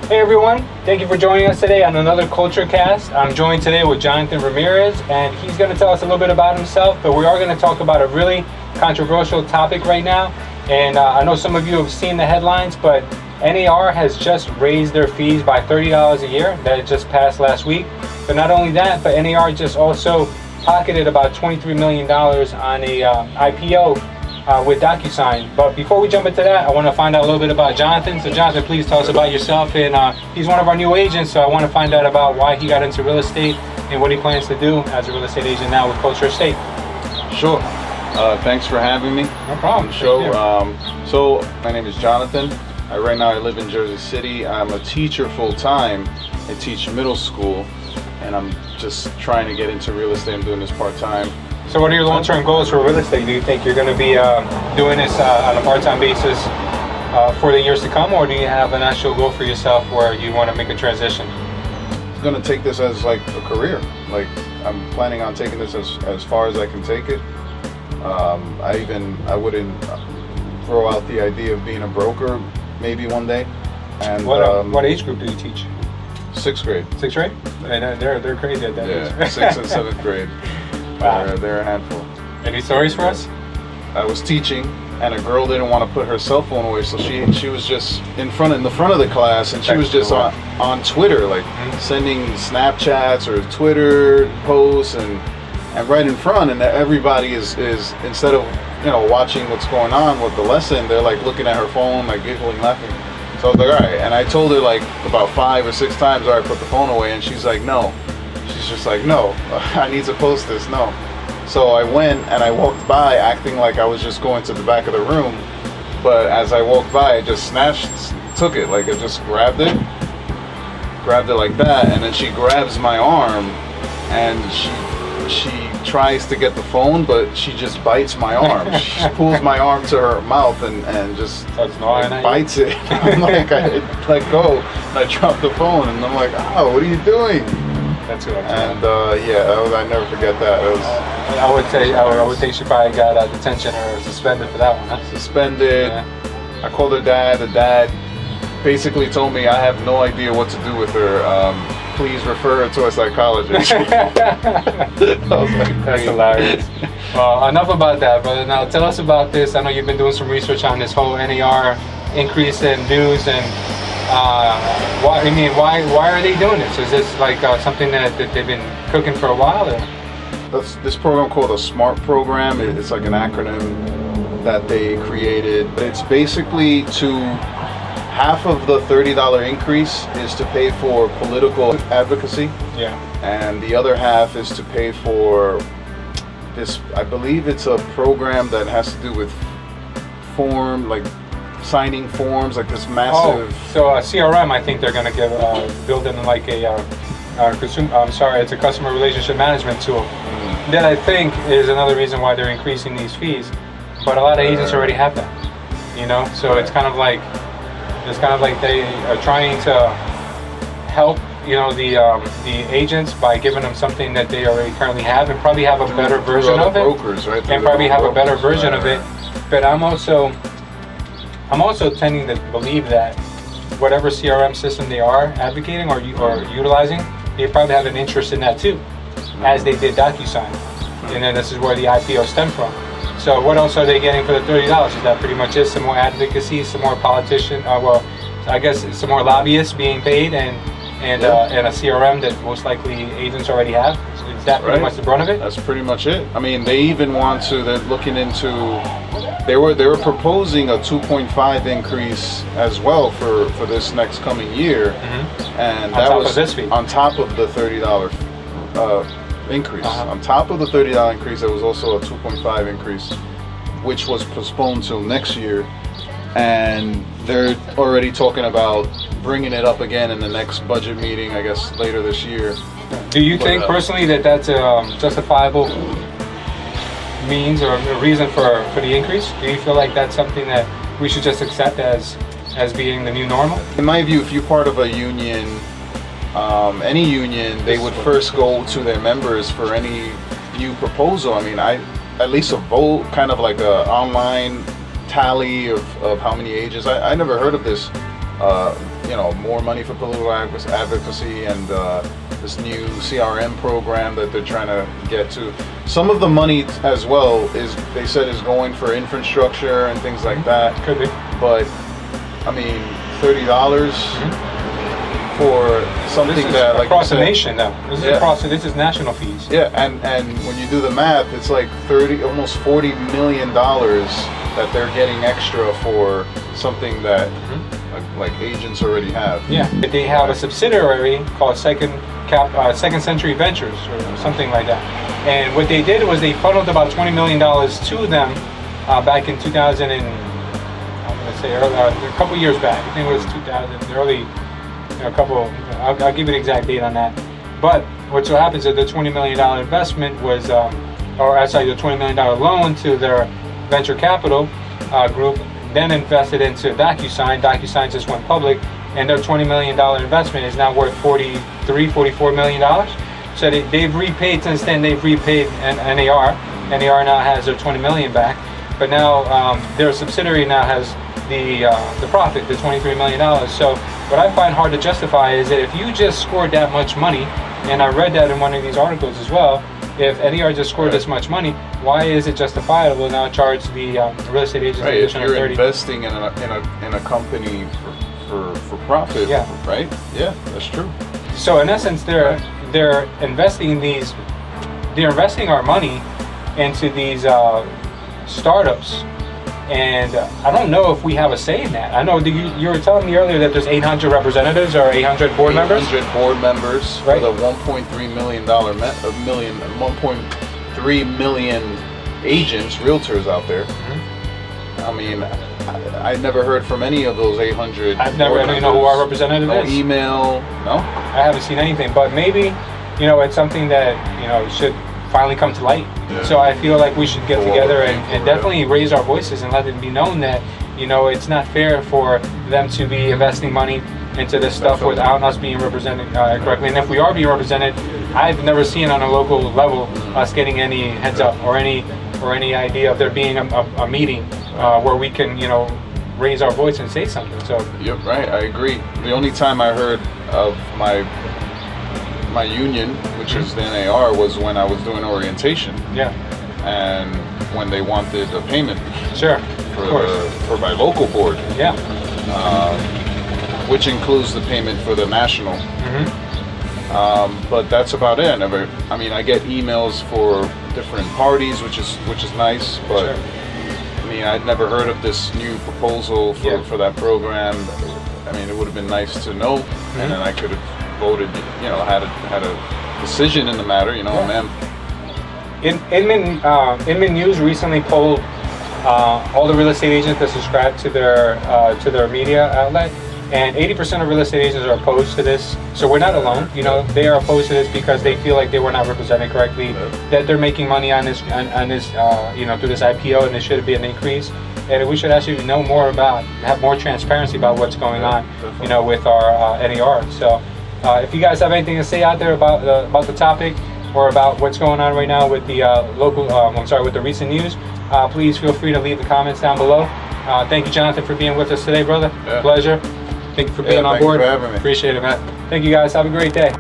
Hey everyone, thank you for joining us today on another Culture Cast. I'm joined today with Jonathan Ramirez, and he's going to tell us a little bit about himself, but we are going to talk about a really controversial topic right now. And I know some of you have seen the headlines, but NAR has just raised their fees by $30 a year. That just passed last week. But not only that, but NAR just also pocketed about $23 million on a IPO with DocuSign. But before we jump into that, I want to find out a little bit about Jonathan. So Jonathan, please tell us about yourself. And he's one of our new agents, so I want to find out about why he got into real estate and what he plans to do as a real estate agent now with Culture Estate. Sure. Thanks for having me. No problem. So my name is Jonathan. Right now I live in Jersey City. I'm a teacher full-time. I teach middle school, and I'm just trying to get into real estate. I'm doing this part-time. So what are your long-term goals for real estate? Do you think you're going to be doing this on a part-time basis for the years to come, or do you have an actual goal for yourself where you want to make a transition? I'm going to take this as like a career. Like I'm planning on taking this as far as I can take it. I wouldn't throw out the idea of being a broker maybe one day. And what age group do you teach? 6th grade. 6th grade? And they're crazy at that age. Yeah, 6th and 7th grade. Wow. They're a handful. Any stories for us? I was teaching, and a girl didn't want to put her cell phone away, so she was just in the front of the class, and she was just on Twitter, like sending Snapchats or Twitter posts, and right in front, and everybody is instead of watching what's going on with the lesson, they're like looking at her phone, like giggling, laughing. So I was like, all right, and I told her like about 5 or 6 times, all right, put the phone away, and she's like, no. She's just like, no, I need to post this, no. So I went and I walked by acting like I was just going to the back of the room, but as I walked by, I just took it, like I just grabbed it like that, and then she grabs my arm, and she tries to get the phone, but she just bites my arm. She pulls my arm to her mouth and just bites it. I'm like, I let go, and I dropped the phone, and I'm like, oh, what are you doing? That's what I'm saying. And I never forget that. It was, I would think she probably got detention or suspended for that one, huh? Suspended. Yeah. I called her dad. The dad basically told me I have no idea what to do with her. Please refer her to a psychologist. I was like, that's hilarious. Well, enough about that, brother. Now tell us about this. I know you've been doing some research on this whole NAR increase in dues, and why are they doing this? Is this like something that they've been cooking for a while? Or? That's this program called a SMART program. It's like an acronym that they created. It's basically half of the $30 increase is to pay for political advocacy. Yeah. And the other half is to pay for this, I believe it's a program that has to do with signing forms, like this massive. Oh, so a CRM, I think they're going to build in like it's a customer relationship management tool. That I think is another reason why they're increasing these fees. But a lot of agents already have that, So it's kind of like they are trying to help, the agents by giving them something that they already currently have, and probably have a better version of it. Brokers, right? And probably have a better version of it. But I'm also tending to believe that whatever CRM system they are advocating or utilizing, they probably have an interest in that too, as they did DocuSign. And then this is where the IPO stemmed from. So what else are they getting for the $30? Is that pretty much it? Some more advocacy, some more I guess some more lobbyists being paid, and a CRM that most likely agents already have. So is that pretty much the brunt of it? That's pretty much it. I mean, they even they're looking into. They were proposing a 2.5 increase as well for this next coming year, and that was on top of the $30 increase. On top of the $30 increase, there was also a 2.5 increase, which was postponed till next year, and they're already talking about bringing it up again in the next budget meeting, I guess later this year. Do you think personally that that's a justifiable means or a reason for the increase? Do you feel like that's something that we should just accept as being the new normal? In my view, if you're part of a union, any union, they would first go to their members for any new proposal. I mean, at least a vote, kind of like a online tally of how many agents. I never heard of this more money for political advocacy and this new CRM program that they're trying to get to. Some of the money as well they said is going for infrastructure and things like that. Could be. But I mean, $30 for something that, like across the nation, though. This is this is national fees. Yeah, and when you do the math, it's like almost $40 million that they're getting extra for something that like agents already have. Yeah, they have a subsidiary called Second Century Ventures or something like that. And what they did was they funneled about $20 million to them back in 2000 and I'm going to say a couple years back. I think it was 2000, early. I'll give you the exact date on that. But what so happens is the $20 million investment was, the $20 million loan to their venture capital group, then invested into DocuSign. DocuSign just went public, and their $20 million investment is now worth $44 million. So they've repaid since then. They've repaid NAR. NAR now has their $20 million back, but now their subsidiary now has the profit, the $23 million. So what I find hard to justify is that if you just scored that much money, and I read that in one of these articles as well, if NAR just scored this much money, why is it justifiable now charge the real estate agents right, if you're 30? investing in a company for profit, right? Yeah, that's true. So in essence, they're investing our money into these startups. And I don't know if we have a say in that. I know you were telling me earlier that there's 800 representatives or 800 board members. 800 board members right. For the $1.3 million agents, realtors out there. I mean, I never heard from any of those 800. I've never even know who our representative is. No email, no. I haven't seen anything, but maybe it's something that should finally come to light. Yeah. So I feel like we should get together and definitely raise our voices and let it be known that it's not fair for them to be investing money into this stuff without us being represented correctly. And if we are being represented, I've never seen on a local level us getting any heads up or any idea of there being a meeting where we can raise our voice and say something. So yep, right. I agree. The only time I heard of my union, which is the NAR, was when I was doing orientation. Yeah. And when they wanted a payment. Sure. For my local board. Yeah. Which includes the payment for the national. But that's about it. I get emails for different parties, which is nice. But sure. I mean, I'd never heard of this new proposal for that program. I mean, it would have been nice to know, and then I could have voted, had a decision in the matter, man. Inman News recently polled all the real estate agents that subscribe to their media outlet, and 80% of real estate agents are opposed to this. So we're not alone. They are opposed to this because they feel like they were not represented correctly, that they're making money on this through this IPO, and there should be an increase. And we should actually know more have more transparency about what's going on, with our NAR. So. If you guys have anything to say out there about the topic or about what's going on right now with the with the recent news, please feel free to leave the comments down below. Thank you, Jonathan, for being with us today, brother. Yeah. Pleasure. Thank you for being on board. Thank you for having me. Appreciate it, man. Thank you, guys. Have a great day.